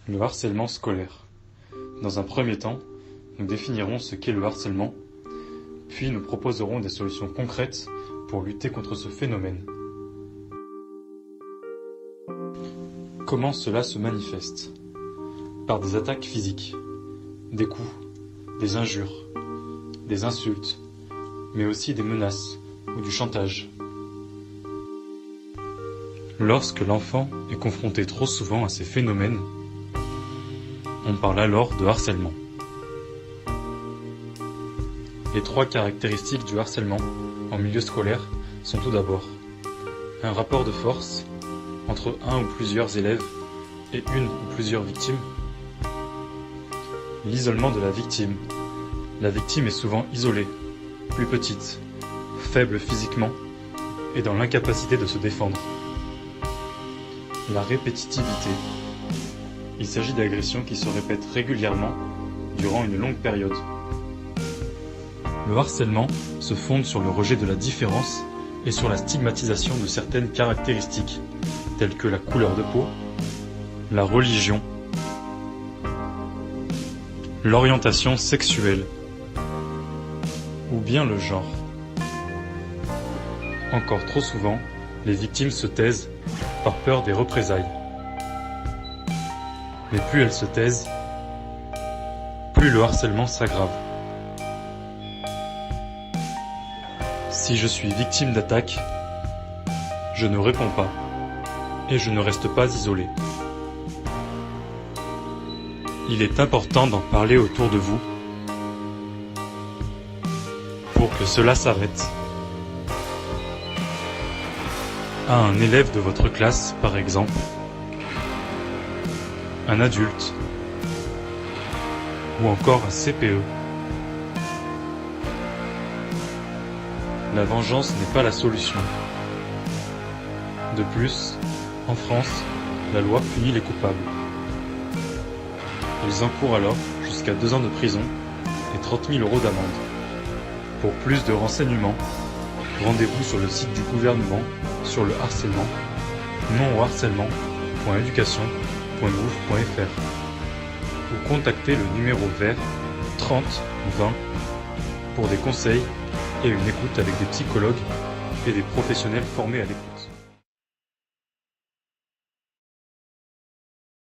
Le harcèlement scolaire. Dans un premier temps, nous définirons ce qu'est le harcèlement, puis nous proposerons des solutions concrètes pour lutter contre ce phénomène. Comment cela se manifeste? Par des attaques physiques, des coups, des injures, des insultes, mais aussi des menaces ou du chantage. Lorsque l'enfant est confronté trop souvent à ces phénomènes, on parle alors de harcèlement. Les trois caractéristiques du harcèlement en milieu scolaire sont tout d'abord un rapport de force entre un ou plusieurs élèves et une ou plusieurs victimes, l'isolement de la victime. La victime est souvent isolée, plus petite, faible physiquement et dans l'incapacité de se défendre. La répétitivité. Il s'agit d'agressions qui se répètent régulièrement durant une longue période. Le harcèlement se fonde sur le rejet de la différence et sur la stigmatisation de certaines caractéristiques, telles que la couleur de peau, la religion, l'orientation sexuelle ou bien le genre. Encore trop souvent, les victimes se taisent par peur des représailles. Mais plus elles se taisent, plus le harcèlement s'aggrave. Si je suis victime d'attaque, je ne réponds pas et je ne reste pas isolé. Il est important d'en parler autour de vous pour que cela s'arrête. À un élève de votre classe, par exemple, un adulte, ou encore un CPE. La vengeance n'est pas la solution. De plus, en France, la loi punit les coupables. Ils encourent alors jusqu'à 2 ans de prison et 30 000 € d'amende. Pour plus de renseignements, rendez-vous sur le site du gouvernement sur le harcèlement, non-au-harcèlement.education.gouv.fr ou contactez le numéro vert 30 20 pour des conseils et une écoute avec des psychologues et des professionnels formés à l'écoute.